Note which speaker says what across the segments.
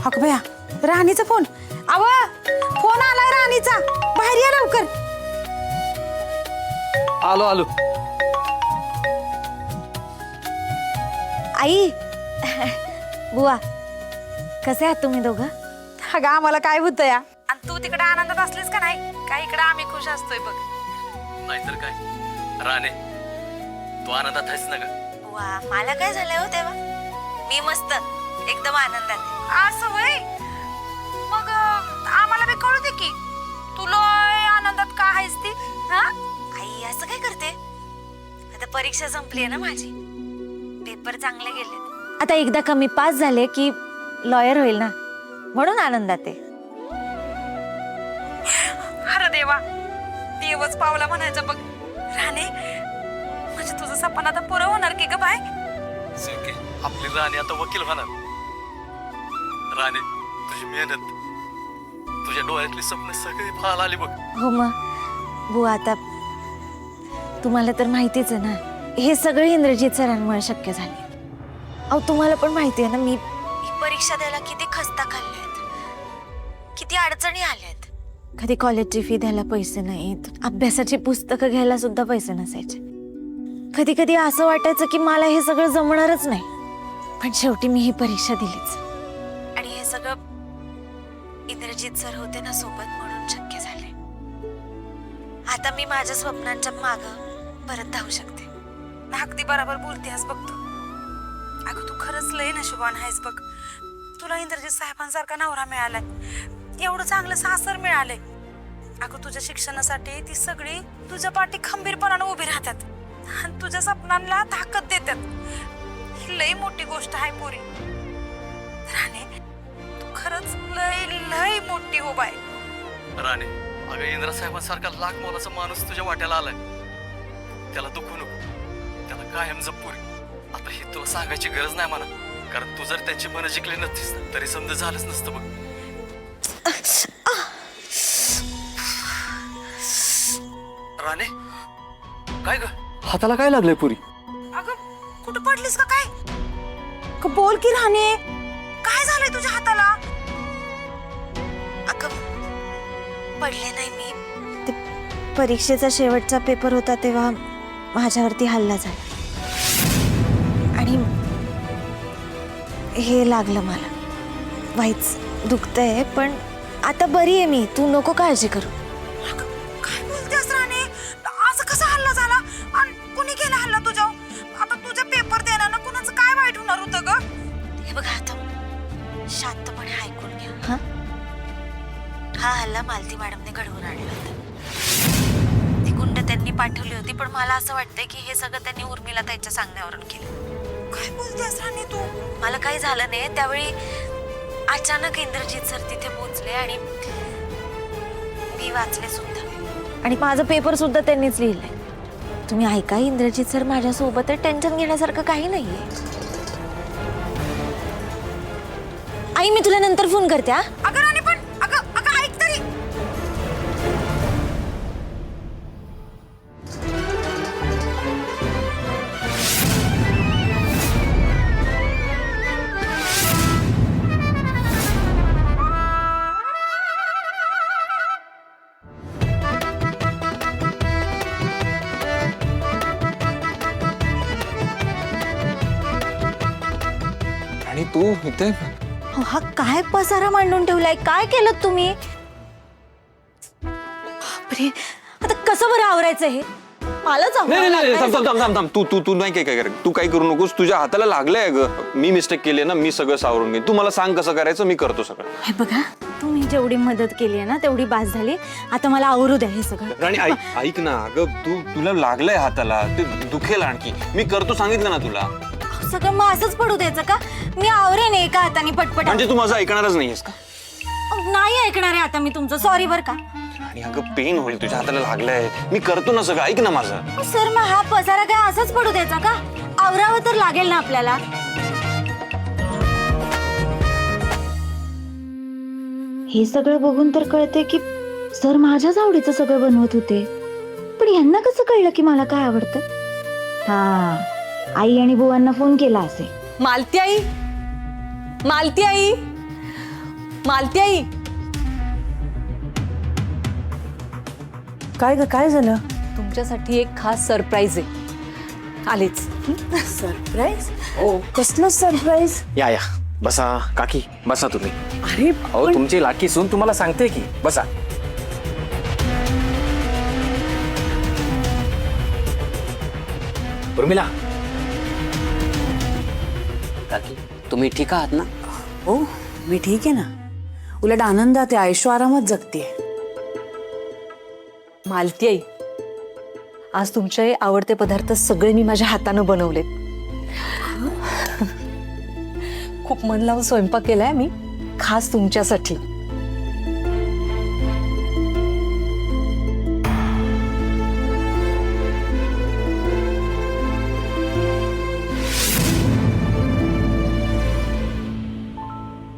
Speaker 1: अगं बया, राणीचा फोन. अव फोन आलाय राणीचा, बाहेर या लवकर.
Speaker 2: आलो आलो.
Speaker 3: आई बुवा कसे आहात तुम्ही दोघं?
Speaker 1: अगं आम्हाला काय होतं या, आणि तू तिकडे आनंदात असलीस का नाही? काय इकडे आम्ही खुश असतोय बघ.
Speaker 2: नाहीतर काय राणे, तू आनंदात आहेस ना ग?
Speaker 3: बुवा मला काय झालंय हो तेव्हा? मी मस्त एकदम आनंदात आहे.
Speaker 1: असं होय? मग आम्हाला बी कळू दे की तू लय आनंदात का आहेस ती. हा
Speaker 3: आई असं काय करते? आता परीक्षा संपली आहे ना माझी, पेपर चांगले गेले. आता एकदा कमी पास झाले की लॉयर होईल ना, म्हणून आनंदात आहे.
Speaker 1: अरे देवा, देवच पावला म्हणायचं बघ. राणे म्हणजे तुझं सपन आता पुरं होणार की ग बाय?
Speaker 2: आपली राणे आता वकील होणार. राणे, तुझी मेहनत, तुझ्या डोळ्यातली स्वप्न सगळी फळाला आली बघ.
Speaker 3: हो मग बुवा, आता तुम्हाला तर माहितीच आहे ना, हे सगळे इंद्रजित सरांमुळे शक्य झाले. अहो तुम्हाला पण माहिती आहे ना, मी ही परीक्षा द्यायला किती खस्ता खाल्ल्यात, किती अडचणी आल्यात. कधी कॉलेजची फी द्यायला पैसे नाहीत, अभ्यासाची पुस्तकं घ्यायला सुद्धा पैसे नसायचे. कधी कधी असं वाटायचं की मला हे सगळं जमणारच नाही, पण शेवटी मी ही परीक्षा दिलीच. आणि हे सगळं इंद्रजित सर होते ना सोबत, म्हणून शक्य झाले. आता मी माझ्या स्वप्नांच्या मागं परत धावू शकते.
Speaker 1: अगदी बरोबर बोलतेस बघ तू. अगं तू खरंच लय नशिबान आहेस बघ. तुला इंद्रजित साहेबांसारखा नवरा मिळालाय, एवढं चांगलं सासर मिळालंय. अगं तुझ्या शिक्षणासाठी ती सगळी तुझ्या पाठी खंबीरपणाने उभी राहतात आणि तुझ्या स्वप्नांना ताकद देतात. ही लय मोठी गोष्ट आहे पोरी. राणे तू खरंच लय लय मोठी उभा आहे.
Speaker 2: राणे, अगं इंद्रा साहेबांसारखा लाख मोलाचा माणूस तुझ्या वाट्याला आलाय. त्याला दुखू नको, त्याला कायम जपूर. आता हे तुला सांगायची गरज नाही मला, कारण तू जर त्यांची मन जिंकली नसतीस तरी समजा झालंच नसतं बघ. राणे, काय ग, हाताला काय लागलंय पुरी?
Speaker 1: अगं कुठं पडलीस का काय? बोल की राणे, काय झालंय तुझ्या हाताला?
Speaker 3: अगं पडले नाही मी, ते परीक्षेचा शेवटचा पेपर होता तेव्हा माझ्यावरती हल्ला झाला आणि हे लागलं मला. वाईच दुखतंय, पण आता बरी आहे मी, तू नको काळजी करू.
Speaker 1: अगं, काय बोलतेस राणे? असं कसा हल्ला झाला आणि कुणी केला हल्ला तुझ्यावर? आता तुझे पेपर देण्यानं कुणाचं काय वाईट होणार होतं ग?
Speaker 3: हे बघा आता शांतपणे ऐकून घ्या. हा हल्ला मालती मॅडमने घडवून आणला होता. ती गुंड त्यांनी पाठवली होती, पण मला असं वाटतंय की हे सगळं त्यांनी उर्मिला ताईच्या सांगण्यावरून केलं.
Speaker 1: काय बोलतेस राणे तू?
Speaker 3: मला काही झालं नाही. त्यावेळी अचानक इंद्रजित सर तिथे पोहोचले आणि मी वाचले सुद्धा, आणि माझा पेपर सुद्धा त्यांनीच लिहिलाय. तुम्ही ऐका, इंद्रजित सर माझ्यासोबत आहे, टेन्शन घेण्यासारखं काही नाहीये. आई मी तुला नंतर फोन करते.
Speaker 1: अगं राणे, पण अगं अगं ऐक तरी.
Speaker 4: आणि तू इथे?
Speaker 3: हा काय पसारा मांडून ठेवलाय? काय केलं तुम्ही? बापरे, आता कसं बरं आवरायचं हे? मलाच
Speaker 4: नाही थांब थांब थांब थांब. तू तू तू नाही काय कर, तू काय करू नकोस. तुझ्या हाताला लागलंय ग. मी मिस्टेक केली ना, मी सगळं सावरून घेईन. तू मला सांग कसं करायचं, मी करतो सगळं.
Speaker 3: हे बघा, तुम्ही जेवढी मदत केली आहे ना तेवढी बास झाली. आता मला आवरू द्या हे सगळं.
Speaker 4: राणी ऐक ना, अगं तुला लागलंय हाताला, ते दुखेल आणखी. मी करतो सांगितलं ना तुला.
Speaker 3: सगळं मग असंच पडू द्यायचं का? मी आवरेन एका हाताने पटपट.
Speaker 4: म्हणजे तू माझं ऐकणारच नाहीयेस का?
Speaker 3: नाही ऐकणार आहे आता मी तुमचं. सॉरी बरं का.
Speaker 4: आणि अगं पेन होईल, तुझ्या हाताला लागलंय, मी करतो ना सगळं, ऐक ना माझं.
Speaker 3: सर मग हा पसारा काय असाच पडू द्यायचा का? आवरावं तर लागेल ना आपल्याला. हे सगळं बघून तर कळते की सर माझ्याच आवडीचं सगळं बनवत होते, पण यांना कसं कळलं की मला काय आवडतं? हा, आई आणि बुवांना फोन केला असेल.
Speaker 5: मालती आई, मालती आई, मालती आई.
Speaker 6: काय ग, काय झालं?
Speaker 5: तुमच्यासाठी एक खास सरप्राईज आहे. आलेच.
Speaker 6: सरप्राईज? ओ, कसलं सरप्राईज?
Speaker 7: या या बसा काकी, बसा तुम्ही.
Speaker 6: अरे
Speaker 7: अहो तुमची लाडकी सून तुम्हाला सांगते की बसा. उर्मिला.
Speaker 8: काकी तुम्ही ठीक आहात ना?
Speaker 6: हो, मी ठीक आहे ना. उलट आनंदात आहे, आयुष्य आरामात जगतेय.
Speaker 5: मालती आई, आज तुमचे आवडते पदार्थ सगळे मी माझ्या हातानं बनवलेत. खूप मन लावून स्वयंपाक केलाय मी खास तुमच्यासाठी.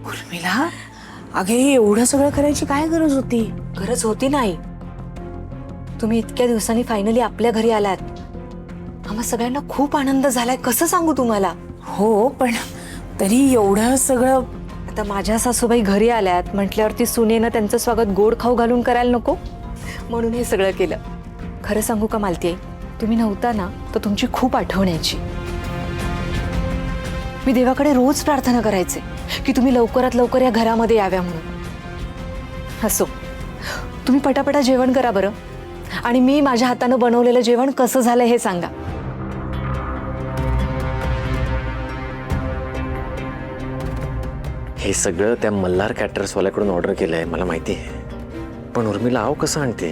Speaker 6: उर्मिला, अगे एवढं सगळं करायची काय गरज होती?
Speaker 5: गरज होती नाही. तुम्ही इतक्या दिवसांनी फायनली आपल्या घरी आलात. आम्हा सगळ्यांना खूप आनंद झालाय, कसं सांगू तुम्हाला.
Speaker 6: हो, पण तरी एवढं सगळं.
Speaker 5: आता माझ्या सासूबाई घरी आल्यात म्हटल्यावरती सुनेनं त्यांचं स्वागत गोड खाऊ घालून करायला नको, म्हणून हे सगळं केलं. खरं सांगू का मालती आई, तुम्ही नव्हता ना तर तुमची खूप आठवण यायची. मी देवाकडे रोज प्रार्थना करायचे की तुम्ही लवकरात लवकर या घरामध्ये याव्या म्हणून. असो, तुम्ही पटापटा जेवण करा बरं, आणि मी माझ्या हातानं बनवलेलं जेवण कसं झालं हे सांगा.
Speaker 7: हे सगळं त्या मल्हार कॅटरर्सवाल्याकडून ऑर्डर केलंय मला माहिती आहे, पण उर्मिला आव कसं आणते?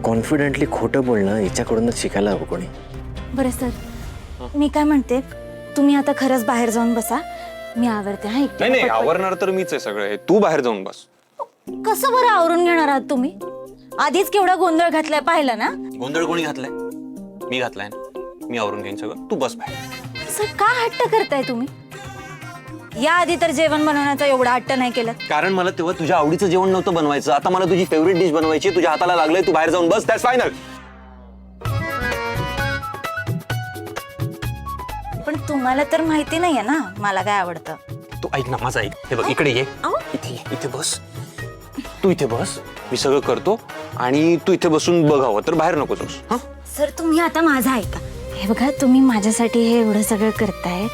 Speaker 7: कॉन्फिडेंटली खोटं बोलणं हिच्याकडूनच शिकायला हवं कोणी.
Speaker 3: बरं सर, मी काय म्हणते, तुम्ही आता खरंच बाहेर जाऊन बसा, मी आवरते. हा, एकटी
Speaker 4: नाही नाही,
Speaker 3: पटपट.
Speaker 4: आवरणार तर मीच आहे सगळं हे, तू बाहेर जाऊन बस.
Speaker 3: कसं बरं आवरून घेणार आहात तुम्ही? आधीच केवढा गोंधळ घातलाय पाहिलं ना.
Speaker 4: गोंधळ कोणी घातलाय? मी घातलाय ना, मी आवरून घेईन सगळं, तू बस बाहेर.
Speaker 3: सर का हट्ट करताय तुम्ही? या आधी तर जेवण बनवण्याचा एवढा हट्ट नाही केलं.
Speaker 4: कारण मला तेव्हा तुझ्या आवडीचं जेवण नव्हतं बनवायचं, आता मला तुझी फेवरेट डिश बनवायची, तुझ्या हाताला लागलंय, तू बाहेर जाऊन बस, दॅट्स फायनल.
Speaker 3: पण तुम्हाला तर माहिती नाहीये ना मला काय आवडतं.
Speaker 4: तू ऐक ना माझं, ऐक. हे बघ, इकडे ये, इथे ये, इथे बस, तू इथे बस, मी सगळं करतो आणि तू इथे बसून बघावं, तर बाहेर नको जाऊस. हा,
Speaker 3: सर तुम्ही आता माझं ऐका. हे बघा, तुम्ही माझ्यासाठी हे एवढं सगळं करताय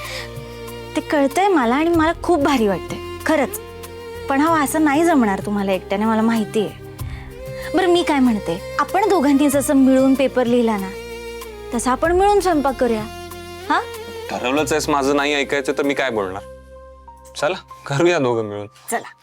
Speaker 3: ते कळतंय मला, आणि मला खूप भारी वाटतंय खरंच. पण हा असं नाही जमणार तुम्हाला एकट्याने, मला माहिती आहे. बरं मी काय म्हणते, आपण दोघांनी जसं मिळून पेपर लिहिला ना तसं आपण मिळून स्वयंपाक करूया. हा,
Speaker 4: ठरवलंच आहेस माझं नाही ऐकायचं तर मी काय बोलणार. चला करूया दोघं मिळून.
Speaker 3: चला.